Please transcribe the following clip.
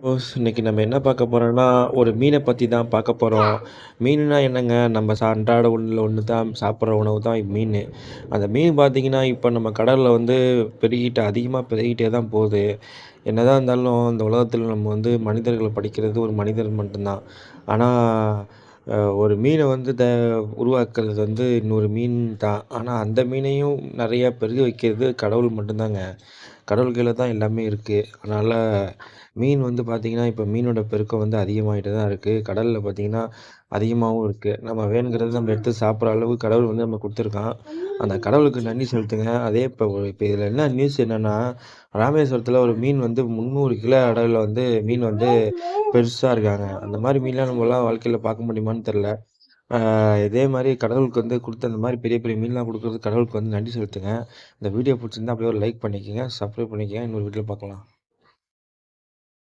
இன்னைக்கு நம்ம என்ன பார்க்க போறோம்னா, ஒரு மீன பத்தி தான் பார்க்க போறோம். மீனுனா என்னங்க? நம்ம அன்றாட உணவுல ஒண்ணு தான் சாப்பிடுற உணவு தான் மீனு. அந்த மீன் பார்த்தீங்கன்னா, இப்ப நம்ம கடல்ல வந்து அதிகமா பெருகிட்டே தான் போகுது. என்னதான் இருந்தாலும் இந்த உலகத்தில நம்ம வந்து மனிதர்கள படிக்கிறது ஒரு மனிதர் மட்டும் தான். ஆனா, அ ஒரு மீன வந்து உருவாக்குறது வந்து இன்னொரு மீன் தான். ஆனா, அந்த மீனையும் நெறைய பெருக வைக்கிறது கடவுள் மட்டும் தாங்க. கடவுள் கையில தான் எல்லாமே இருக்கு. அதனால மீன் வந்து பார்த்தீங்கன்னா, இப்ப மீனோட பெருக்கம் வந்து அதிகமாயிட்டு தான் இருக்கு. கடல்ல பார்த்தீங்கன்னா, அதிகமாவும் இருக்கு. நம்ம வேணுங்கிறத நம்ம எடுத்து சாப்பிடுற அளவு கடவுள் வந்து நமக்கு குடுத்துருக்கான். அந்த கடவுளுக்கு நன்றி செலுத்துங்க. அதே இப்ப இதுல என்ன நியூஸ் என்னன்னா, ராமேஸ்வரத்துல ஒரு மீன் வந்து 300 கிலோ அளவுல வந்து மீன் வந்து பெருசா இருக்காங்க. அந்த மாரி மீன்லாம் நம்மலாம் வாழ்க்கையில பார்க்க முடியுமான்னு தெரியல. ஆ இதே மாரி கடவுளுக்கு வந்து குடுத்த அந்த மாரி பெரிய பெரிய மீன்லாம் குடுக்குறது கடவுளுக்கு வந்து நன்றி செலுத்துங்க. இந்த வீடியோ புடிச்சிருந்தா அப்படியே ஒரு லைக் பண்ணிக்கங்க. சப்ஸ்கிரைப் பண்ணிக்கங்க. இன்னொரு வீடியோல பார்க்கலாம்.